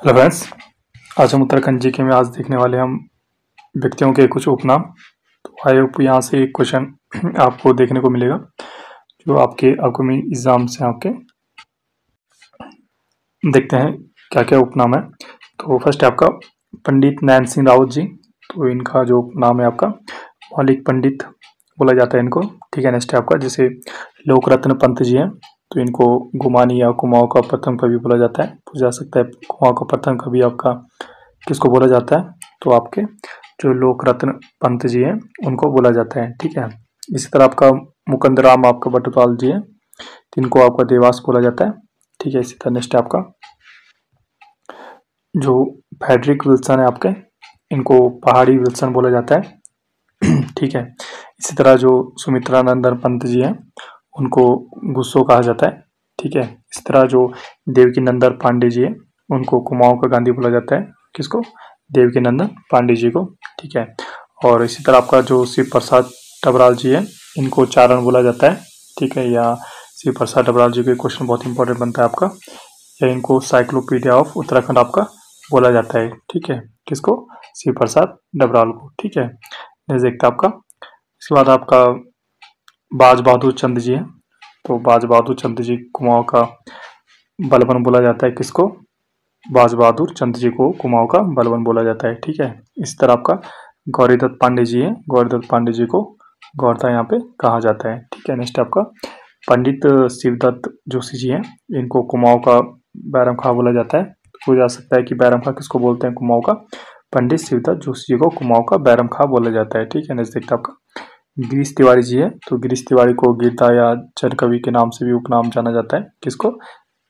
Hello friends. आज हम Uttarakhand GK में आज देखने वाले हम व्यक्तियों के कुछ उपनाम। तो आई होप यहाँ से एक क्वेश्चन आपको देखने को मिलेगा जो आपके अपकमिंग एग्जाम से आपके। देखते हैं क्या क्या उपनाम है। तो फर्स्ट है आपका पंडित नैन सिंह रावत जी। तो इनका जो उपनाम है आपका मौलिक पंडित बोला जाता है इनको। ठीक है। नेक्स्ट है आपका जैसे लोकरत्न पंत जी हैं, तो इनको गुमानी या कुमाऊं का प्रथम कवि बोला जाता है, पूछा जा सकता है कुमाऊं का प्रथम कवि आपका किसको बोला जाता है। तो आपके जो लोकरत्न पंत जी हैं उनको बोला जाता है। ठीक है। इसी तरह आपका मुकुंदराम आपका बटोताल जी हैं, जिनको आपका देवास बोला जाता है। ठीक है। इसी तरह नेक्स्ट है आपका जो फ्रेडरिक विल्सन है आपके, इनको पहाड़ी विल्सन बोला जाता है। ठीक है। इसी तरह जो सुमित्रानंदन पंत जी हैं उनको गुस्सो कहा जाता है। ठीक है। इस तरह जो देवकी नंदन पांडे जी हैं उनको कुमाऊं का गांधी बोला जाता है। किसको? देवकी नंदन पांडे जी को। ठीक है। और इसी तरह आपका जो शिव प्रसाद टबराल जी है इनको चारण बोला जाता है। ठीक है। या शिव प्रसाद टबराल जी का क्वेश्चन बहुत इंपॉर्टेंट बनता है आपका, या इनको साइक्लोपीडिया ऑफ उत्तराखंड आपका बोला जाता है। ठीक है। किसको? शिव प्रसाद डबराल को। ठीक है। नेक्स्ट देखते हैं आपका। इसके बाद आपका बाज बहादुर चंद जी हैं, तो बाज बहादुर चंद जी कुमाऊं का बलबन बोला जाता है। किसको? बाज बहादुर चंद जी को कुमाऊं का बलबन बोला जाता है। ठीक है। इस तरह आपका गौरीदत्त पांडे जी हैं, गौरीदत्त पांडे जी को गौरता यहाँ पे कहा जाता है। ठीक है। नेक्स्ट आपका पंडित शिवदत्त जोशी जी हैं, इनको कुमाऊं का बैरम खां बोला जाता है। पूछा जा सकता है कि बैरम खां किसको बोलते हैं कुमाऊं का? पंडित शिवदत्त जोशी जी को कुमाऊं का बैरम खां बोला जाता है। ठीक है। नेक्स्ट देखते हैं आपका गिरीश तिवारी जी है, तो गिरीश तिवारी को गीता या जन कवि के नाम से भी उपनाम जाना जाता है। किसको?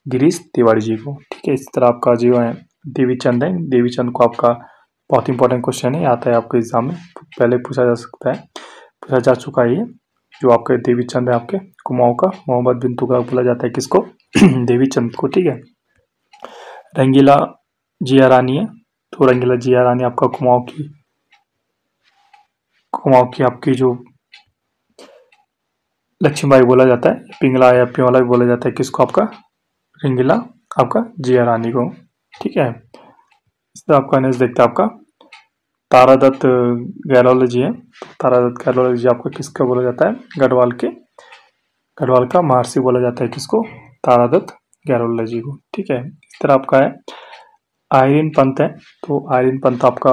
गिरीश तिवारी जी को। ठीक है। इस तरह आपका जो है देवी चंद है, देवी चंद को आपका बहुत इंपॉर्टेंट क्वेश्चन है, आता है आपके एग्जाम में, पहले पूछा जा सकता है, पूछा जा चुका है ये। जो आपके देवी चंद है आपके कुमाऊं का मोहम्मद बिन तुगलक बोला जाता है। किसको? देवी चंद को। ठीक है। रंगीला जिया रानी है, तो रंगीला जिया रानी आपका कुमाऊं की आपकी जो लक्ष्मीबाई बोला जाता है, पिंगला या प्योला भी बोला जाता है। किसको? आपका रंगीला आपका जिया रानी को। ठीक है। इस तरह आपका नेक्स्ट देखते हैं आपका तारादत्त गहलोत जी है, तारादत्त गहलोत जी आपको किसका बोला जाता है? गढ़वाल का महर्षि बोला जाता है। किसको? तारादत्त गहलोत जी को। ठीक है। इस तरह आपका है आयरीन पंत है, तो आयरीन पंत आपका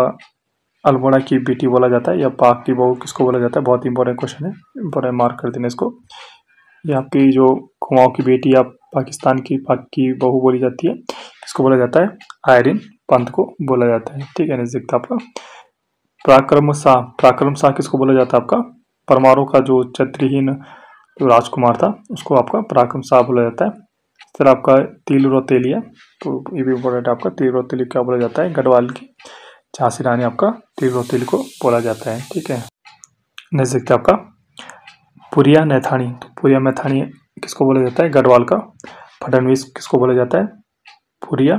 अल्मोड़ा की बेटी बोला जाता है, या पाक की बहू किसको बोला जाता है? बहुत इंपॉर्टेंट क्वेश्चन है, इंपॉर्टेंट मार्क कर देना इसको। ये आपकी जो कुमाऊं की बेटी या पाकिस्तान की पाक की बहू बोली जाती है, किसको बोला जाता है? आयरीन पंत को बोला जाता है। ठीक है। नजदीक आपका पराक्रम शाह किसको बोला जाता है? आपका परमाणु का जो चरित्रहीन राजकुमार था उसको आपका पराक्रम शाह बोला जाता है। इस तरह आपका तिल रोतेली है, तो ये भी इम्पोर्टेंट है आपका, तिल रोतेली क्या बोला जाता है? गढ़वाल की झांसी रानी आपका तिल रोतेली को बोला जाता है। ठीक है। नेक्स्ट देखते हैं आपका पुरिया नैथानी, तो पुरिया मैथानी किसको बोला जाता है? गढ़वाल का फडणवीस किसको बोला जाता है? पुरिया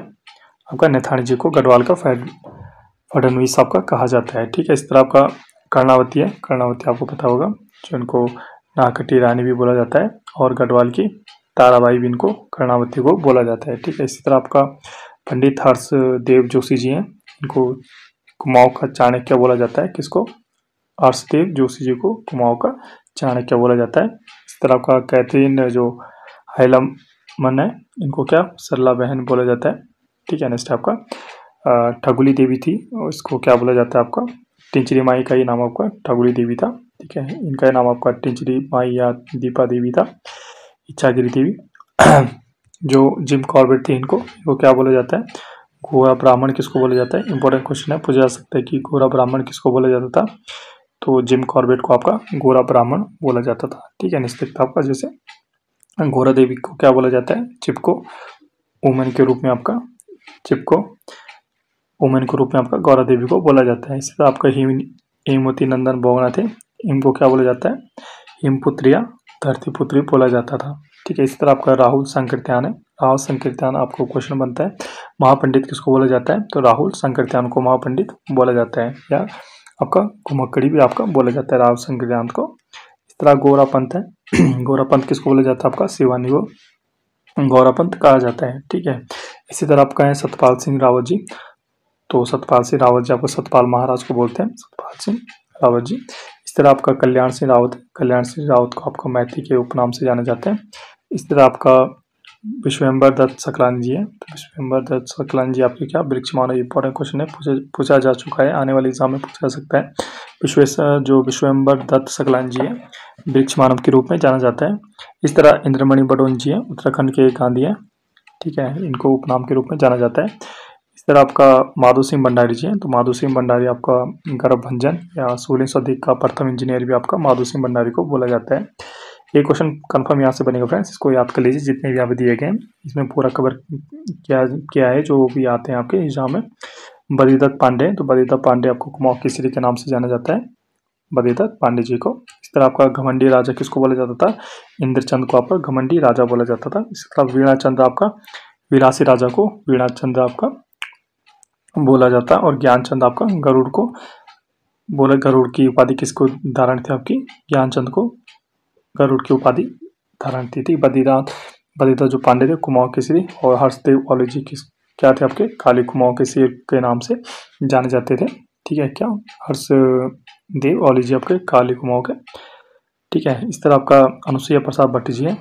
आपका नैथानी जी को गढ़वाल का फडणवीस आपका कहा जाता है। ठीक है। इस तरह आपका कर्णावती है, कर्णावती आपको पता होगा, जो इनको नाकटी रानी भी बोला जाता है, और गढ़वाल की ताराबाई भी इनको कर्णावती को बोला जाता है। ठीक है। इसी तरह आपका पंडित हर्षदेव जोशी जी हैं, इनको कुमाऊं का चाणक्य बोला जाता है। किसको? हर्षदेव जोशी जी को कुमाऊं का चाणक्य बोला जाता है। इस तरह आपका कैथरीन जो हाइलमन है, इनको क्या सरला बहन बोला जाता है। ठीक है। नेक्स्ट आपका ठगुली देवी थी, और इसको क्या बोला जाता है? आपका टिंचरी माई का ही नाम आपका ठगुली देवी था। ठीक है। इनका ही नाम आपका टिंचरी माई या दीपा देवी था, इच्छागिरी देवी। जो जिम कॉर्बेट थी इनको क्या बोला जाता है? गोरा ब्राह्मण किसको बोला जाता है? इंपॉर्टेंट क्वेश्चन है, पूछा जा सकता है कि गोरा ब्राह्मण किसको बोला जाता था? तो जिम कॉर्बेट को आपका गोरा ब्राह्मण बोला जाता था। ठीक है। निश्चित आपका जैसे गोरा देवी को क्या बोला जाता है? चिपको वुमेन के रूप में आपका चिपको वुमेन के रूप में आपका गौरा देवी को बोला जाता है। इसी तरह आपका हेमवती नंदन बोगना थे, इनको क्या बोला जाता है? हिमपुत्री या धरती पुत्री बोला जाता था। ठीक है। इस तरह आपका राहुल संकीर्त्यान है, राहुल संकीर्त्यान आपको क्वेश्चन बनता है महापंडित किसको बोला जाता है? तो राहुल संकीर्त्यान को महापंडित बोला जाता है, या आपका घुमक्कड़ी भी आपका बोला जाता है राहुल संकीर्त्यान को। इस तरह गोरा पंथ है, गोरा पंथ किसको बोला जाता है? आपका शिवानी को गौरापंत कहा जाता है। ठीक है, इसी तरह आपका है सतपाल सिंह रावत जी। तो सतपाल सिंह रावत जी आपको सतपाल महाराज को बोलते हैं, सतपाल सिंह रावत जी। इस तरह आपका कल्याण सिंह रावत है, कल्याण सिंह रावत को आपका मैती के उपनाम से जाने जाते हैं। इस तरह आपका विश्वेंबर दत्त सकलानी जी है। तो विश्वेंबर दत्त सकलानी जी आपके क्या वृक्ष मानव, इंपॉर्टेंट क्वेश्चन है, पूछा जा चुका है, आने वाले एग्जाम में पूछा जा सकता है। जो विश्वेंबर दत्त सकलानी जी है, वृक्ष मानव के रूप में जाना जाता है। इस तरह इंद्रमणि बडोन जी है, उत्तराखंड के गांधी है। ठीक है, इनको उपनाम के रूप में जाना जाता है। इस तरह आपका माधो सिंह भंडारी जी हैं। तो माधो सिंह भंडारी आपका गर्भभंजन या 16 का प्रथम इंजीनियर भी आपका माधो सिंह भंडारी को बोला जाता है। ये क्वेश्चन कंफर्म यहाँ से बनेगा फ्रेंड्स, इसको याद कर लीजिए, जितने भी यहाँ पे दिए गए हैं इसमें पूरा कवर क्या है जो भी आते हैं आपके एग्जाम में। बद्रीदत्त पांडे, तो बद्रीदत्त पांडे आपको कुमाऊं केसरी के नाम से जाना जाता है, बद्रीदत्त पांडे जी को। इस तरह आपका घमंडी राजा किसको बोला जाता था, इंद्रचंद को आपका घमंडी राजा बोला जाता था। इस तरह वीणाचंद्र आपका विलासी राजा को वीणाचंद्र आपका बोला जाता है। और ज्ञानचंद आपका गरुड़ को बोला, गरुड़ की उपाधि किसको धारण थी आपकी, ज्ञानचंद को गरुड़ की उपाधि धारण थी। बद्रीदत्त जो पांडे थे कुमाऊं केसरी, और हर्षदेव ओली जी क्या थे आपके, काली कुमाऊं केसरी के नाम से जाने जाते थे। ठीक है, क्या हर्षदेव ओली जी आपके काली कुमाऊं के। ठीक है, इस तरह आपका अनुसुईया प्रसाद भट्ट जी है,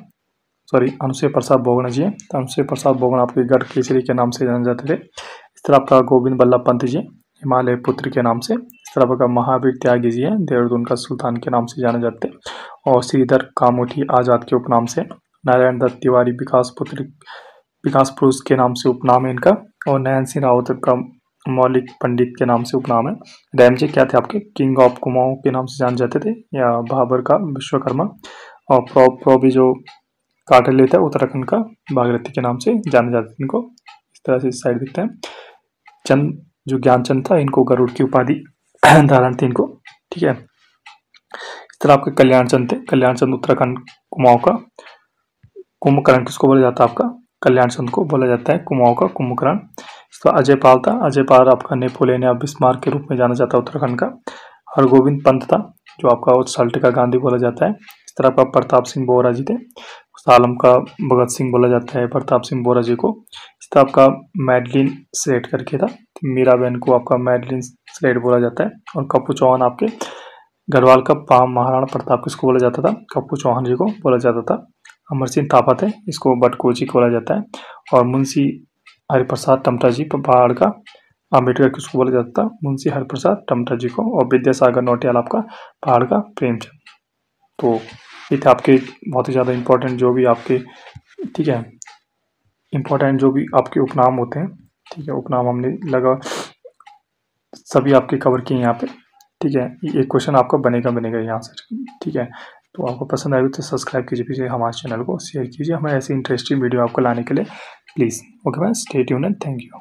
अनुसुईया प्रसाद बोगना जी है। तो अनुसुईया प्रसाद बोगना आपके गढ़ केसरी के नाम से जाने जाते थे। इस तरह आपका गोविंद बल्लभ पंत जी हिमालय पुत्र के नाम से। इस तरह आपका महावीर त्यागी जी है, देहरादून का सुल्तान के नाम से जाने जाते हैं। और श्रीधर कामोठी आजाद के उपनाम से। नारायण दत्त तिवारी विकास पुरुष के नाम से उपनाम है इनका। और नयन सिंह रावत का मौलिक पंडित के नाम से उपनाम है। रैमजे क्या थे आपके, किंग ऑफ कुमाऊं के नाम से जाने जाते थे, या भाबर का विश्वकर्मा। और प्रो भी जो काटले था उत्तराखंड का भागीरथी के नाम से जाने जाते थे इनको। इस तरह से इस साइड दिखते हैं। चंद जो ज्ञानचंद था, इनको गरुड़ की उपाधि धारण थी इनको। ठीक है, इस तरह आपके कल्याण चंद थे, कल्याण चंद उत्तराखंड कुमाऊं का। कुंभकर्ण किसको बोला जाता है आपका, कल्याण चंद को बोला जाता है कुमाऊं का कुंभकर्ण। तो अजय पाल था, अजय पाल आपका नेपोलियन या बिस्मार्क के रूप में जाना जाता है उत्तराखंड का। हरगोविंद पंत था, जो आपका सल्ट का गांधी बोला जाता है। इस तरह आपका प्रताप सिंह बोहरा जी थे, सालम का भगत सिंह बोला जाता है प्रताप सिंह बोहरा जी को। इस तरह आपका मैडलिन सेठ करके था, मीराबेन को आपका मैडलिन सेठ बोला जाता है। और कप्पू चौहान आपके गढ़वाल का महाराणा प्रताप किसको बोला जाता था, कप्पू चौहान जी को बोला जाता था। अमर सिंह थापा थे, इसको बटकोची को बोला जाता है। और मुंशी हरिप्रसाद टमटा जी पहाड़ का अम्बेडकर किसको बोला जाता था, मुंशी हरिप्रसाद टमटा जी को। और विद्यासागर नौटियाल आपका पहाड़ का प्रेमचंद। तो ये थे आपके बहुत ही ज़्यादा इंपॉर्टेंट जो भी आपके, ठीक है, इंपॉर्टेंट जो भी आपके उपनाम होते हैं। ठीक है, उपनाम हमने लगा सभी आपके कवर किए यहाँ पे। ठीक है, एक क्वेश्चन आपका बनेगा यहाँ से। ठीक है, तो आपको पसंद आएगी तो सब्सक्राइब कीजिए हमारे चैनल को, शेयर कीजिए हमें ऐसी इंटरेस्टिंग वीडियो आपको लाने के लिए please. Okay friends, stay tuned and thank you.